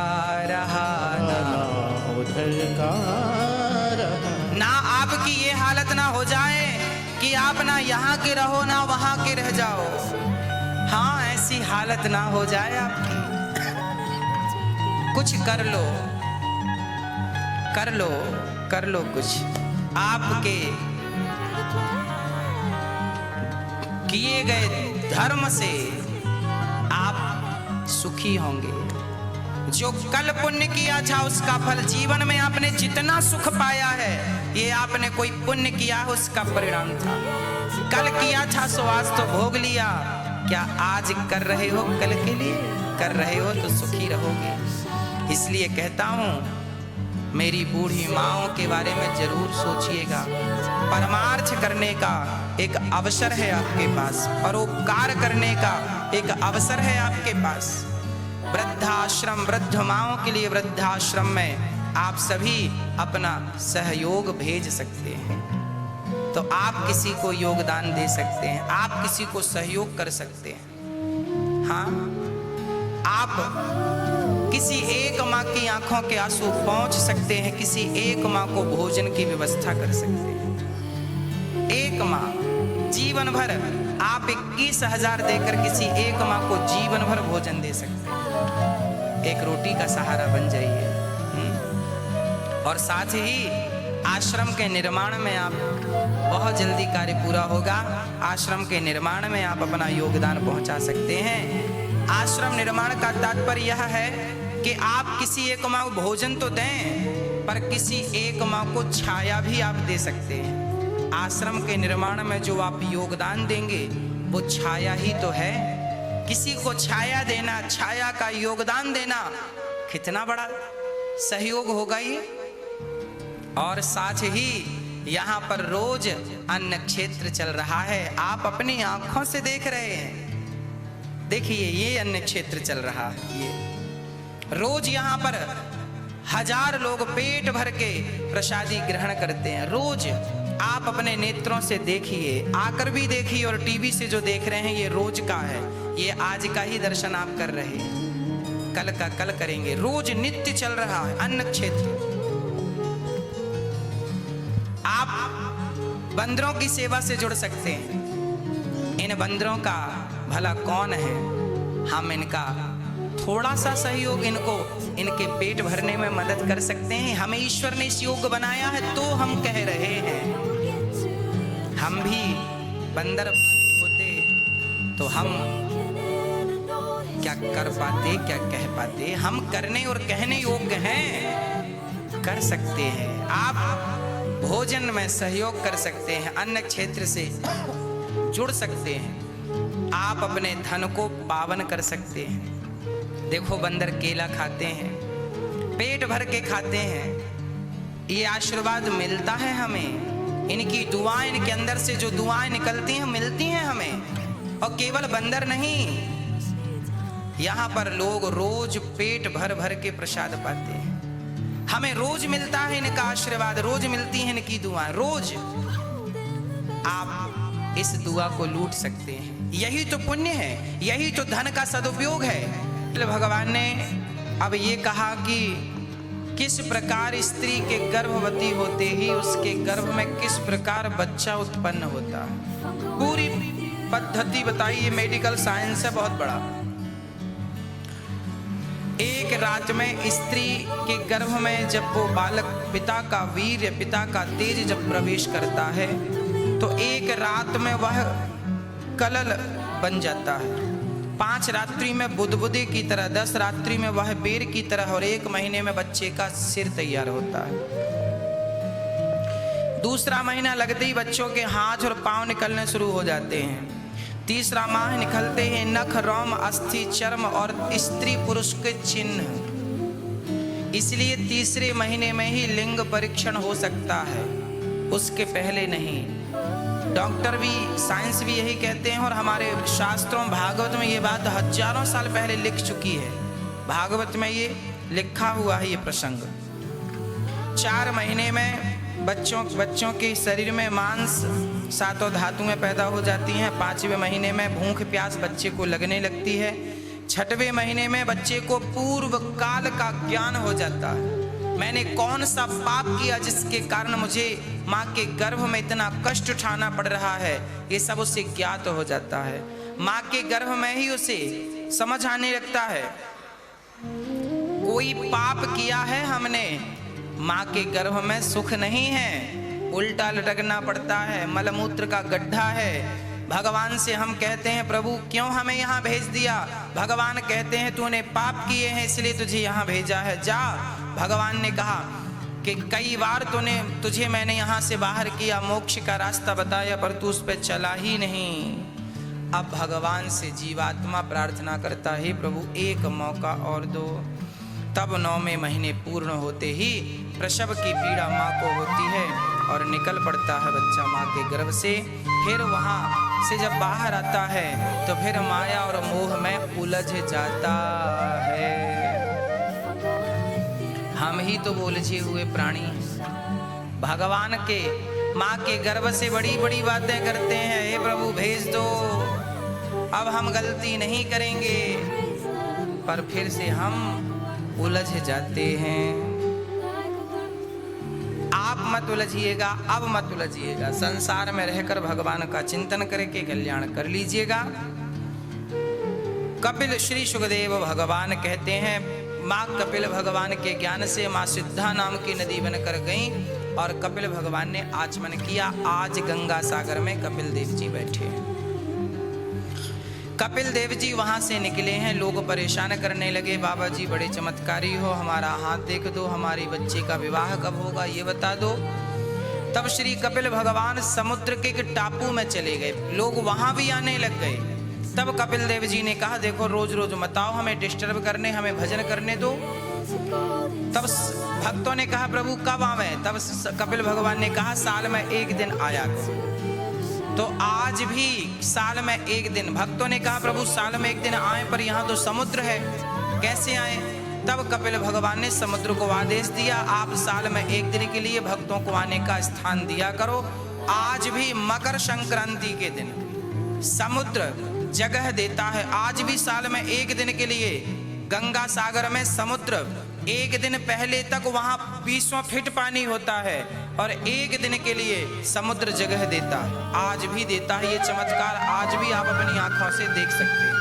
रहा ना उधर का रहा। ना आपकी ये हालत ना हो जाए कि आप ना यहाँ के रहो ना वहाँ के रह जाओ। हाँ, ऐसी हालत ना हो जाए आपकी। कुछ कर लो, कर लो, कर लो कुछ। आपके किए गए धर्म से आप सुखी होंगे। जो कल पुण्य किया था उसका फल जीवन में आपने जितना सुख पाया है, ये आपने कोई पुण्य किया उसका परिणाम था। कल किया था सो आज तो भोग लिया। क्या आज कर रहे हो कल के लिए? कर रहे हो तो सुखी रहोगे। इसलिए कहता हूं, मेरी बूढ़ी माओं के बारे में जरूर सोचिएगा। परमार्थ करने का एक अवसर है आपके पास, परोपकार करने का एक अवसर है आपके पास। वृद्धाश्रम, वृद्ध माओं के लिए वृद्धाश्रम में आप सभी अपना सहयोग भेज सकते हैं। तो आप किसी को योगदान दे सकते हैं, आप किसी को सहयोग कर सकते हैं। हाँ, आप किसी एक माँ की आंखों के आंसू पहुंच सकते हैं, किसी एक माँ को भोजन की व्यवस्था कर सकते हैं। एक माँ जीवन भर आप 21,000 देकर किसी एक माँ को जीवन भर भोजन दे सकते हैं। एक रोटी का सहारा बन जाइए। और साथ ही आश्रम के निर्माण में आप बहुत जल्दी कार्य पूरा होगा। आश्रम के निर्माण में आप अपना योगदान पहुंचा सकते हैं। आश्रम निर्माण का तात्पर्य यह है कि आप किसी एक माँ को भोजन तो दें, पर किसी एक माँ को छाया भी आप दे सकते हैं। आश्रम के निर्माण में जो आप योगदान देंगे वो छाया ही तो है। किसी को छाया देना, छाया का योगदान देना, कितना बड़ा सहयोग होगा ये। और साथ ही यहाँ पर रोज अन्न क्षेत्र चल रहा है, आप अपनी आंखों से देख रहे हैं। देखिए ये अन्न क्षेत्र चल रहा है। ये रोज यहाँ पर 1000 लोग पेट भर के प्रसादी ग्रहण करते हैं। रोज आप अपने नेत्रों से देखिए, आकर भी देखिए, और टीवी से जो देख रहे हैं ये रोज का है। ये आज का ही दर्शन आप कर रहे हैं, कल का कल करेंगे। रोज नित्य चल रहा है अन्न क्षेत्र। आप बंदरों की सेवा से जुड़ सकते हैं। इन बंदरों का भला कौन है, हम इनका थोड़ा सा सहयोग, इनको इनके पेट भरने में मदद कर सकते हैं। हमें ईश्वर ने इस योग्य बनाया है तो हम कह रहे हैं। हम भी बंदर होते तो हम क्या कर पाते, क्या कह पाते। हम करने और कहने योग्य हैं, कर सकते हैं। आप भोजन में सहयोग कर सकते हैं, अन्न क्षेत्र से जुड़ सकते हैं। आप अपने धन को पावन कर सकते हैं। देखो बंदर केला खाते हैं, पेट भर के खाते हैं। ये आशीर्वाद मिलता है हमें। इनकी दुआएं, इनके अंदर से जो दुआएं निकलती हैं मिलती हैं हमें। और केवल बंदर नहीं, यहाँ पर लोग रोज पेट भर भर के प्रसाद पाते हैं। हमें रोज मिलता है इनका आशीर्वाद, रोज मिलती है इनकी दुआएं। रोज आप इस दुआ को लूट सकते हैं। यही तो पुण्य है, यही तो धन का सदुपयोग है। भगवान ने अब ये कहा कि किस प्रकार स्त्री के गर्भवती होते ही उसके गर्भ में किस प्रकार बच्चा उत्पन्न होता है। पूरी पद्धति बताई। ये मेडिकल साइंस है बहुत बड़ा। एक रात में स्त्री के गर्भ में जब वो बालक, पिता का वीर्य, पिता का तेज जब प्रवेश करता है तो एक रात में वह कलल बन जाता है। 5 रात्रि में बुदबुदे की तरह, 10 रात्रि में वह बेर की तरह, और 1 महीने में बच्चे का सिर तैयार होता है। दूसरा महीना लगते ही बच्चों के हाथ और पांव निकलने शुरू हो जाते हैं। तीसरा माह निकलते ही नख, रोम, अस्थि, चर्म और स्त्री पुरुष के चिन्ह। इसलिए तीसरे महीने में ही लिंग परीक्षण हो सकता है, उसके पहले नहीं। डॉक्टर भी, साइंस भी यही कहते हैं। और हमारे शास्त्रों, भागवत में ये बात हजारों साल पहले लिख चुकी है। भागवत में ये लिखा हुआ है ये प्रसंग। 4 महीने में बच्चों के शरीर में मांस, 7 धातुएं पैदा हो जाती हैं। 5वें महीने में भूख प्यास बच्चे को लगने लगती है। 6वें महीने में बच्चे को पूर्व काल का ज्ञान हो जाता है। मैंने कौन सा पाप किया जिसके कारण मुझे माँ के गर्भ में इतना कष्ट उठाना पड़ रहा है, ये सब उसे ज्ञात हो जाता है। माँ के गर्भ में ही उसे समझ आने लगता है कोई पाप किया है हमने। माँ के गर्भ में सुख नहीं है, उल्टा लटकना पड़ता है, मलमूत्र का गड्ढा है। भगवान से हम कहते हैं प्रभु क्यों हमें यहाँ भेज दिया। भगवान कहते हैं तूने पाप किए हैं इसलिए तुझे यहाँ भेजा है, जा। भगवान ने कहा कि कई बार तुझे मैंने यहाँ से बाहर किया, मोक्ष का रास्ता बताया, पर तू उस पर चला ही नहीं। अब भगवान से जीवात्मा प्रार्थना करता है प्रभु एक मौका और दो। तब 9वें महीने पूर्ण होते ही प्रसव की पीड़ा माँ को होती है और निकल पड़ता है बच्चा माँ के गर्भ से। फिर वहाँ से जब बाहर आता है तो फिर माया और मोह में उलझ जाता है। हम ही तो उलझे हुए प्राणी भगवान के माँ के गर्भ से बड़ी बड़ी बातें करते हैं, हे प्रभु भेज दो, अब हम गलती नहीं करेंगे, पर फिर से हम उलझ जाते हैं। आप मत उलझिएगा, अब मत उलझिएगा, संसार में रहकर भगवान का चिंतन करके कल्याण कर लीजिएगा। कपिल श्री सुखदेव भगवान कहते हैं, माँ कपिल भगवान के ज्ञान से माँ सिद्धा नाम की नदी बनकर गईं और कपिल भगवान ने आचमन किया। आज गंगा सागर में कपिल देव जी बैठे हैं। कपिल देव जी वहां से निकले हैं, लोग परेशान करने लगे, बाबा जी बड़े चमत्कारी हो, हमारा हाथ देख दो, हमारी बच्ची का विवाह कब होगा ये बता दो। तब श्री कपिल भगवान समुद्र के एक टापू में चले गए, लोग वहां भी आने लग गए। तब कपिल देव जी ने कहा, देखो रोज रोज मत आओ, हमें डिस्टर्ब करने, हमें भजन करने दो। तब भक्तों ने कहा, प्रभु कब आवे? तब कपिल भगवान ने कहा, साल में एक दिन आया करो। तो आज भी साल में एक दिन, भक्तों ने कहा, प्रभु साल में एक दिन आए, पर यहाँ तो समुद्र है, कैसे आए? तब कपिल भगवान ने समुद्र को आदेश दिया, आप साल में एक दिन के लिए भक्तों को आने का स्थान दिया करो। आज भी मकर संक्रांति के दिन समुद्र जगह देता है, आज भी साल में एक दिन के लिए गंगा सागर में समुद्र एक दिन पहले तक वहां 20 फीट पानी होता है और एक दिन के लिए समुद्र जगह देता है, आज भी देता है। ये चमत्कार आज भी आप अपनी आंखों से देख सकते हैं।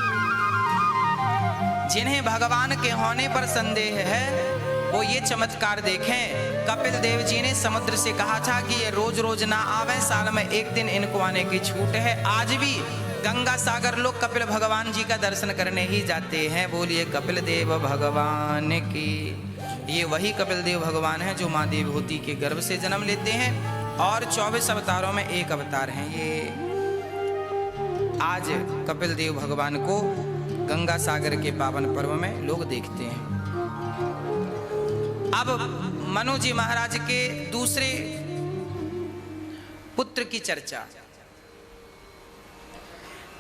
जिन्हें भगवान के होने पर संदेह है वो ये चमत्कार देखें। कपिल देव जी ने समुद्र से कहा था कि ये रोज रोज ना आवे, साल में एक दिन इनको आने की छूट है। आज भी गंगा सागर लोग कपिल भगवान जी का दर्शन करने ही जाते हैं। बोलिए कपिल देव भगवान की। ये वही कपिल देव भगवान है जो माँ देवहूति के गर्भ से जन्म लेते हैं और 24 अवतारों में एक अवतार हैं ये। आज कपिल देव भगवान को गंगा सागर के पावन पर्व में लोग देखते हैं। अब मनु जी महाराज के दूसरे पुत्र की चर्चा,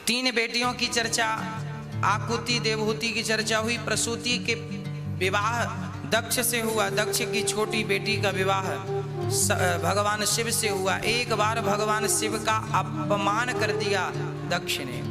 3 बेटियों की चर्चा, आकुति देवहूति की चर्चा हुई। प्रसूति के विवाह दक्ष से हुआ, दक्ष की छोटी बेटी का विवाह भगवान शिव से हुआ। एक बार भगवान शिव का अपमान कर दिया दक्ष ने,